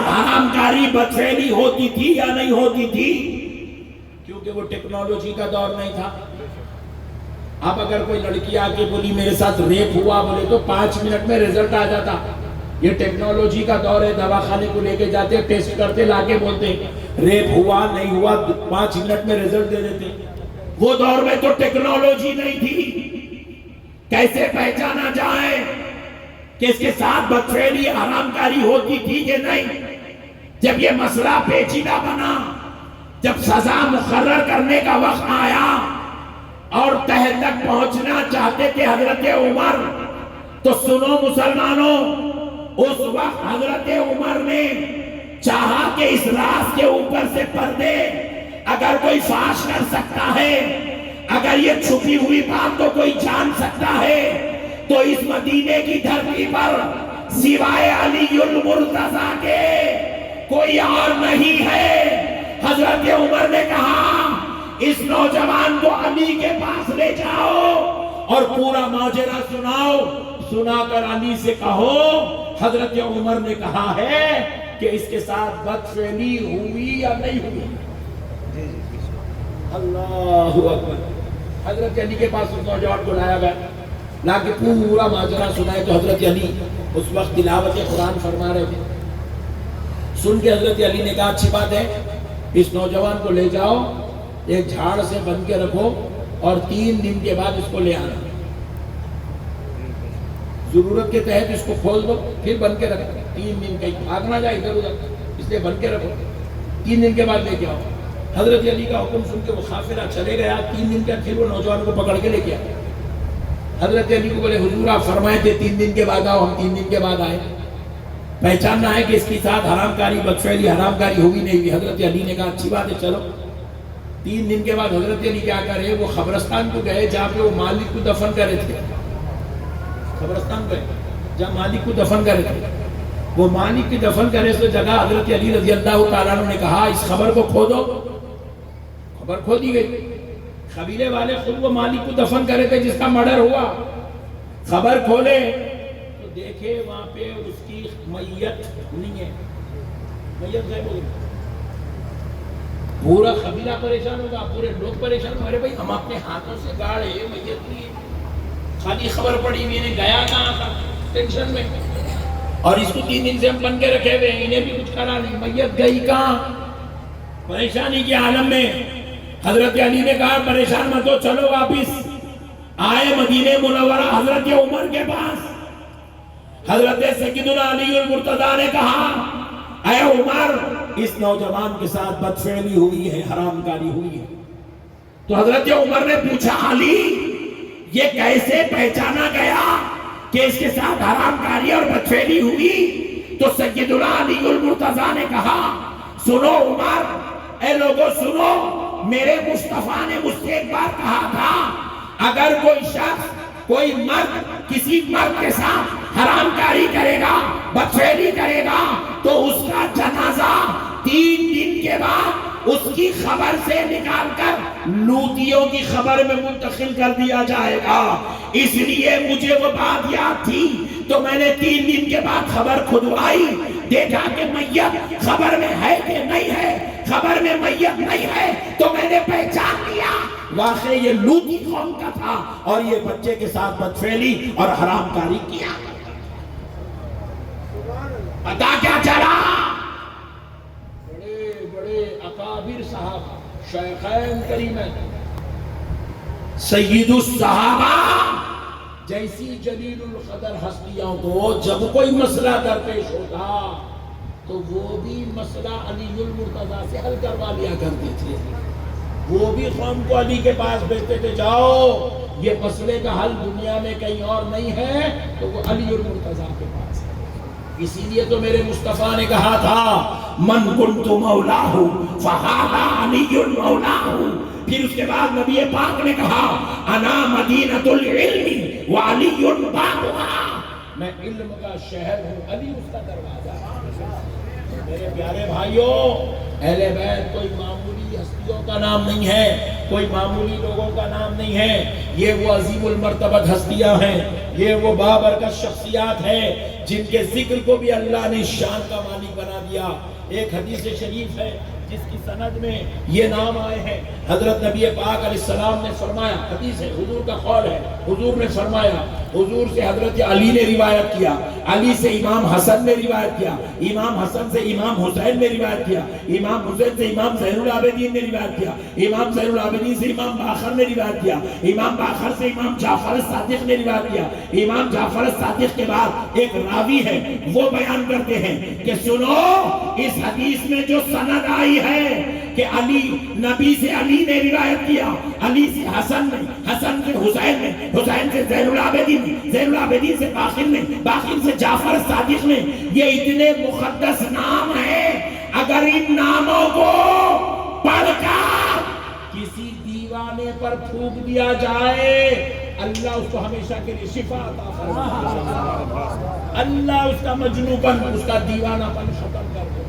حرام کاری بدفعلی ہوتی تھی یا نہیں ہوتی تھی؟ کیونکہ وہ ٹیکنالوجی کا دور نہیں تھا۔ اب اگر کوئی لڑکی آ کے بولی میرے ساتھ ریپ ہوا بولے تو 5 منٹ میں رزلٹ آ جاتا۔ یہ ٹیکنالوجی کا دور ہے، دواخانے کو لے کے جاتے، ٹیسٹ کرتے، لا کے بولتے ریپ ہوا نہیں ہوا، 5 منٹ میں رزلٹ دے دیتے۔ وہ دور میں تو ٹیکنالوجی نہیں تھی، کیسے پہچانا جائے کہ اس کے ساتھ بدفعلی حرام کاری ہوتی تھی کہ نہیں؟ جب یہ مسئلہ پیچیدہ بنا، جب سزا مقرر کرنے کا وقت آیا اور تہ تک پہنچنا چاہتے تھے حضرت عمر، تو سنو مسلمانوں، اس وقت حضرت عمر نے چاہا کہ اس راز کے اوپر سے پردے اگر کوئی فاش کر سکتا ہے، اگر یہ چھپی ہوئی بات کو کوئی جان سکتا ہے، تو اس مدینے کی دھرتی پر سوائے علی المرتضیٰ کے کوئی اور نہیں ہے۔ حضرت عمر نے کہا اس نوجوان کو علی کے پاس لے جاؤ اور پورا ماجرا سناؤ، سنا کر علی سے کہو حضرت عمر نے کہا ہے کہ اس کے ساتھ بدفعلی ہوئی یا نہیں ہوئی۔ اللہ اکبر۔ حضرت علی کے پاس اس نوجوان کو لایا گیا، لا کے پورا ماجرا سنائے تو حضرت علی اس وقت تلاوت قرآن فرما رہے تھے۔ سن کے حضرت علی نے کہا اچھی بات ہے، اس نوجوان کو لے جاؤ، ایک جھاڑ سے بند کے رکھو اور 3 دن کے بعد اس کو لے آنا، ضرورت کے تحت اس کو کھول دو پھر بند کے رکھو، 3 دن کہیں بھاگ نہ جائے ادھر ادھر، اس لیے بند کے رکھو، 3 دن کے بعد لے کے آؤ۔ حضرت علی کا حکم سن کے وہ قافلہ چلے گیا، 3 دن کے بعد پھر وہ نوجوان کو پکڑ کے لے کے آیا۔ حضرت علی کو بولے حضور آپ فرمائے تھے 3 دن کے بعد آؤ، ہم 3 دن کے بعد آئے، پہچاننا ہے کہ اس کے ساتھ حرام کاری بدفعلی حرام کاری ہوئی نہیں ہوئی۔ حضرت علی نے کہا اچھی بات ہے چلو۔ 3 دن کے بعد حضرت علی کیا کرے، وہ قبرستان کو گئے جہاں پہ وہ مالک کو دفن کرے تھے، قبرستان گئے جہاں مالک کو دفن کرے تھے، وہ مالک کی دفن کرے سے جگہ حضرت علی رضی اللہ تعالیٰ عنہ نے کہا اس خبر کو کھودو۔ خبر کھو دی گئی، قبیلے والے خود وہ مالک کو دفن کرے تھے جس کا مرڈر ہوا، خبر کھولے تو دیکھے وہاں پہ اس کی میت نہیں ہے، میت غائب ہو گئی۔ پورا قبیلہ پریشان ہوگا، پورے لوگ پریشان ہوگا، ارے بھائی ہم اپنے ہاتھوں سے گاڑے میت نہیں ہے، خالی خبر پڑی ہوئی نے گیا کہاں تھا، ٹینشن میں، اور اس کو 3 دن سے ہم بن کے رکھے ہوئے ہیں، انہیں بھی کچھ کرا نہیں، میت گئی کہاں، پریشانی کے عالم میں۔ حضرت علی نے کہا پریشان مت ہو، چلو واپس۔ آئے مدینہ منورہ حضرت عمر کے پاس، حضرت سیدنا علی المرتضیٰ نے کہا اے عمر اس نوجوان کے ساتھ بدفعلی ہوئی ہے، حرام کاری ہوئی ہے۔ تو حضرت عمر نے پوچھا علی یہ کیسے پہچانا گیا کہ اس کے ساتھ حرام کاری اور بدفعلی ہوئی؟ تو سیدنا علی المرتضیٰ نے کہا سنو عمر، اے لوگوں سنو، میرے مصطفیٰ نے مجھ سے ایک بار کہا تھا اگر کوئی شخص کوئی مرد کسی مرد کے ساتھ حرام کاری کرے گا، بدفعلی کرے گا، تو اس کا جنازہ 3 دن کے بعد اس کی خبر سے نکال کر لوٹیوں کی خبر میں منتقل کر دیا جائے گا۔ اس لیے مجھے وہ بات یاد تھی تو میں نے 3 دن کے بعد خبر کھدوائی، دیکھا کہ میت خبر میں ہے کہ نہیں ہے، خبر میں میت نہیں ہے تو میں نے پہچان لیا واقعی یہ لوٹی قوم کا تھا اور یہ بچے کے ساتھ بدفعلی اور حرام کاری کیا۔ پتا کیا چلا؟ بڑے بڑے اکابر صحابہ، شیخین کریمین، سید الصحابہ جیسی جلیل القدر ہستیوں کو جب کوئی مسئلہ درپیش ہوتا تو وہ بھی مسئلہ علی المرتضیٰ سے حل کروا لیا کرتے تھے۔ وہ بھی قوم کو علی کے پاس بھیجتے تھے جاؤ یہ مسئلے کا حل دنیا میں کہیں اور نہیں ہے تو وہ علی المرتضیٰ کے پاس ہے۔ اسی لیے تو میرے مصطفیٰ نے کہا تھا من کنت مولاہ فہذا علی مولاہ۔ پھر اس کے بعد نبی پاک نے کہا انا مدینۃ العلم وعلی بابھا، میں علم کا شہر ہوں، علی اس کا دروازہ ہے۔ میرے پیارے بھائیوں، اہل بیت کوئی معمولی ہستیوں کا نام نہیں ہے، کوئی معمولی لوگوں کا نام نہیں ہے، یہ وہ عظیم المرتبت ہستیاں ہیں، یہ وہ بابرکت شخصیات ہیں جن کے ذکر کو بھی اللہ نے شان کا مالک بنا دیا. ایک حدیث شریف ہے جس کی سند میں یہ نام آئے ہیں. حضرت نبی پاک علیہ السلام نے فرمایا، حدیث ہے، حضور کا قول ہے، حضور نے فرمایا، حضور سے حضرت علی نے روایت کیا، علی سے امام حسن نے روایت کیا، امام حسن سے امام حسین نے روایت کیا، امام حسین سے امام زین العابدین نے روایت کیا، امام زین العابدین سے امام باقر نے روایت کیا، امام باقر سے امام جعفر الصادق نے روایت کیا. امام جعفر الصادق کے بعد ایک راوی ہے، وہ بیان کرتے ہیں کہ سنو، اس حدیث میں جو سند آئی ہے کہ علی، نبی سے علی نے روایت کیا، علی سے حسن نے، حسن سے حسین نے، حسین سے زین العابدین نے، زین العابدین سے باقر نے، باقر سے جعفر صادق نے. یہ اتنے مقدس نام ہیں، اگر ان ناموں کو پڑھ کر کسی دیوانے پر پھونک دیا جائے، اللہ اس کو ہمیشہ کے لیے شفا عطا فرمائے. اللہ اس کا مجنون پن، اس کا دیوانہ پن ختم کر دے.